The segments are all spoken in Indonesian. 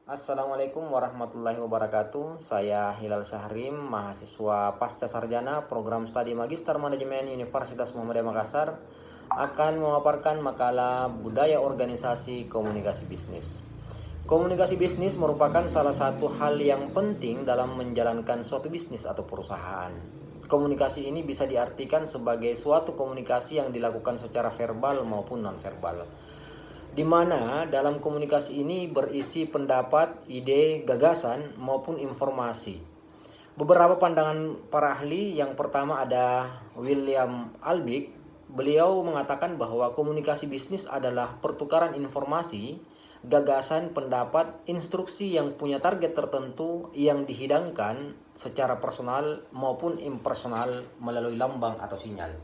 Assalamualaikum warahmatullahi wabarakatuh. Saya Hilal Syahrim, mahasiswa pasca sarjana program studi Magister Manajemen Universitas Muhammadiyah Makassar, akan memaparkan makalah budaya organisasi komunikasi bisnis. Komunikasi bisnis merupakan salah satu hal yang penting dalam menjalankan suatu bisnis atau perusahaan. Komunikasi ini bisa diartikan sebagai suatu komunikasi yang dilakukan secara verbal maupun non-verbal, di mana dalam komunikasi ini berisi pendapat, ide, gagasan, maupun informasi. Beberapa pandangan para ahli, yang pertama ada William Albeck. Beliau mengatakan bahwa komunikasi bisnis adalah pertukaran informasi, gagasan, pendapat, instruksi yang punya target tertentu yang dihidangkan secara personal maupun impersonal melalui lambang atau sinyal.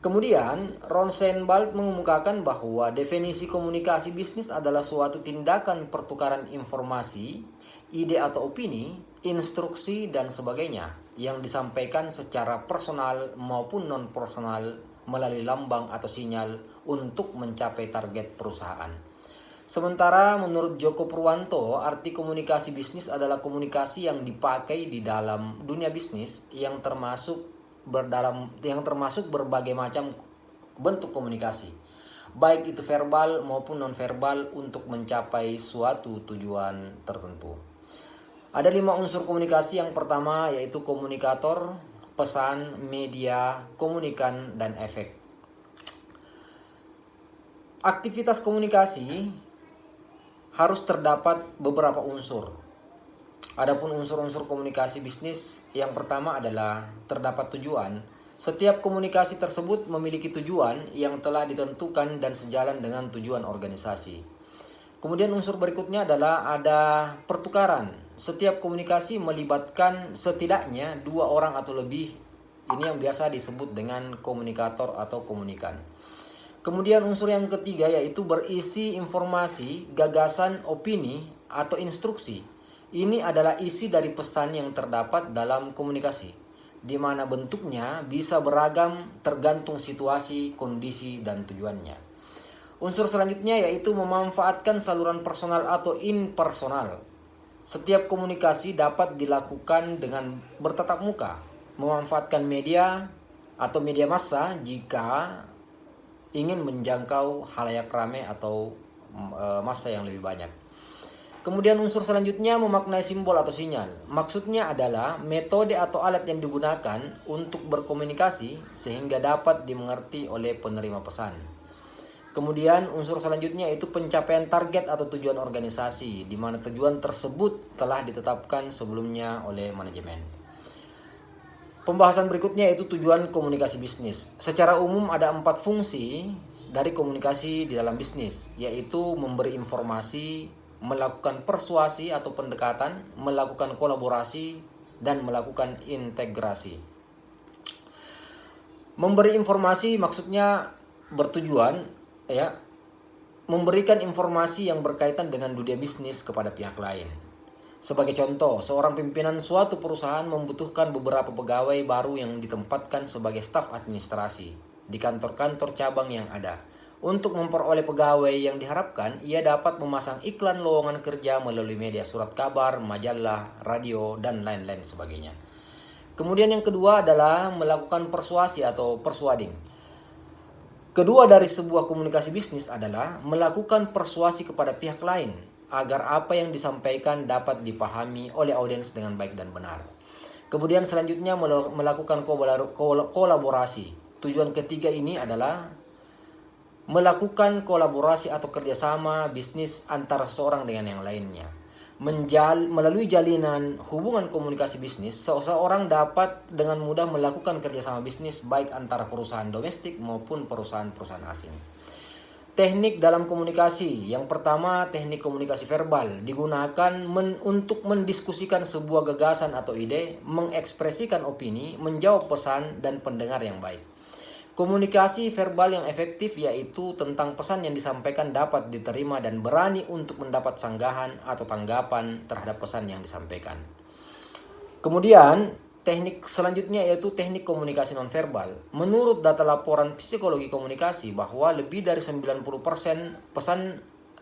Kemudian, Rosenwald mengemukakan bahwa definisi komunikasi bisnis adalah suatu tindakan pertukaran informasi, ide atau opini, instruksi, dan sebagainya yang disampaikan secara personal maupun non-personal melalui lambang atau sinyal untuk mencapai target perusahaan. Sementara menurut Joko Purwanto, arti komunikasi bisnis adalah komunikasi yang dipakai di dalam dunia bisnis yang termasuk berbagai macam bentuk komunikasi, baik itu verbal maupun non-verbal, untuk mencapai suatu tujuan tertentu. Ada 5 unsur komunikasi. Yang pertama yaitu komunikator, pesan, media, komunikan, dan efek. Aktivitas komunikasi harus terdapat beberapa unsur. Adapun unsur-unsur komunikasi bisnis, yang pertama adalah terdapat tujuan. Setiap komunikasi tersebut memiliki tujuan yang telah ditentukan dan sejalan dengan tujuan organisasi. Kemudian unsur berikutnya adalah ada pertukaran. Setiap komunikasi melibatkan setidaknya 2 orang atau lebih. Ini yang biasa disebut dengan komunikator atau komunikan. Kemudian unsur yang ketiga yaitu berisi informasi, gagasan, opini, atau instruksi. Ini adalah isi dari pesan yang terdapat dalam komunikasi, di mana bentuknya bisa beragam tergantung situasi, kondisi, dan tujuannya. Unsur selanjutnya yaitu memanfaatkan saluran personal atau impersonal. Setiap komunikasi dapat dilakukan dengan bertatap muka, memanfaatkan media atau media massa jika ingin menjangkau halayak ramai atau massa yang lebih banyak. Kemudian unsur selanjutnya memaknai simbol atau sinyal. Maksudnya adalah metode atau alat yang digunakan untuk berkomunikasi sehingga dapat dimengerti oleh penerima pesan. Kemudian unsur selanjutnya itu pencapaian target atau tujuan organisasi, di mana tujuan tersebut telah ditetapkan sebelumnya oleh manajemen. Pembahasan berikutnya yaitu tujuan komunikasi bisnis. Secara umum ada 4 fungsi dari komunikasi di dalam bisnis, yaitu memberi informasi, melakukan persuasi atau pendekatan, melakukan kolaborasi, dan melakukan integrasi. Memberi informasi maksudnya bertujuan memberikan informasi yang berkaitan dengan dunia bisnis kepada pihak lain. Sebagai contoh, seorang pimpinan suatu perusahaan membutuhkan beberapa pegawai baru yang ditempatkan sebagai staf administrasi di kantor-kantor cabang yang ada. Untuk memperoleh pegawai yang diharapkan, ia dapat memasang iklan lowongan kerja melalui media surat kabar, majalah, radio, dan lain-lain sebagainya. Kemudian yang kedua adalah melakukan persuasi atau persuading. Kedua dari sebuah komunikasi bisnis adalah melakukan persuasi kepada pihak lain agar apa yang disampaikan dapat dipahami oleh audiens dengan baik dan benar. Kemudian selanjutnya melakukan kolaborasi. Tujuan ketiga ini adalah melakukan kolaborasi atau kerjasama bisnis antara seseorang dengan yang lainnya. Melalui jalinan hubungan komunikasi bisnis, seseorang dapat dengan mudah melakukan kerjasama bisnis baik antara perusahaan domestik maupun perusahaan-perusahaan asing. Teknik dalam komunikasi. Yang pertama, teknik komunikasi verbal digunakan untuk mendiskusikan sebuah gagasan atau ide, mengekspresikan opini, menjawab pesan, dan pendengar yang baik. Komunikasi verbal yang efektif yaitu tentang pesan yang disampaikan dapat diterima dan berani untuk mendapat sanggahan atau tanggapan terhadap pesan yang disampaikan. Kemudian teknik selanjutnya yaitu teknik komunikasi nonverbal. Menurut data laporan psikologi komunikasi bahwa lebih dari 90% pesan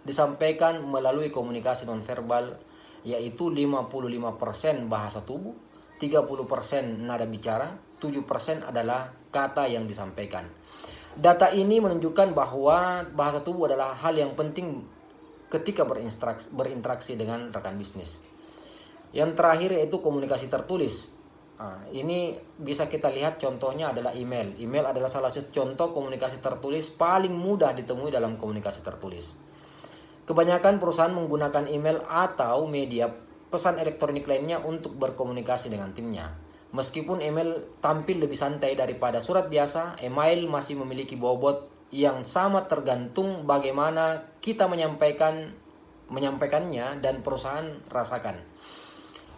disampaikan melalui komunikasi nonverbal, yaitu 55% bahasa tubuh, 30% nada bicara, 7% adalah kata yang disampaikan. Data ini menunjukkan bahwa bahasa tubuh adalah hal yang penting ketika berinteraksi dengan rekan bisnis. Yang terakhir yaitu komunikasi tertulis. Nah, ini bisa kita lihat contohnya adalah email. Email adalah salah satu contoh komunikasi tertulis paling mudah ditemui dalam komunikasi tertulis. Kebanyakan perusahaan menggunakan email atau media pesan elektronik lainnya untuk berkomunikasi dengan timnya. Meskipun email tampil lebih santai daripada surat biasa, email masih memiliki bobot yang sama tergantung bagaimana kita menyampaikannya dan perusahaan rasakan.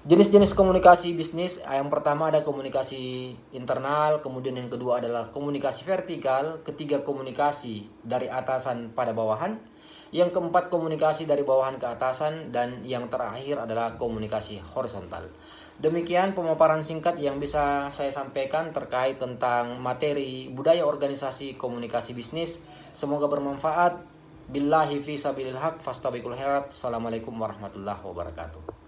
Jenis-jenis komunikasi bisnis, yang pertama ada komunikasi internal, kemudian yang kedua adalah komunikasi vertikal, ketiga komunikasi dari atasan pada bawahan, yang keempat komunikasi dari bawahan ke atasan, dan yang terakhir adalah komunikasi horizontal. Demikian pemaparan singkat yang bisa saya sampaikan terkait tentang materi budaya organisasi komunikasi bisnis. Semoga bermanfaat. Billahi fi sabilil haq fastabiqul khairat. Assalamualaikum warahmatullahi wabarakatuh.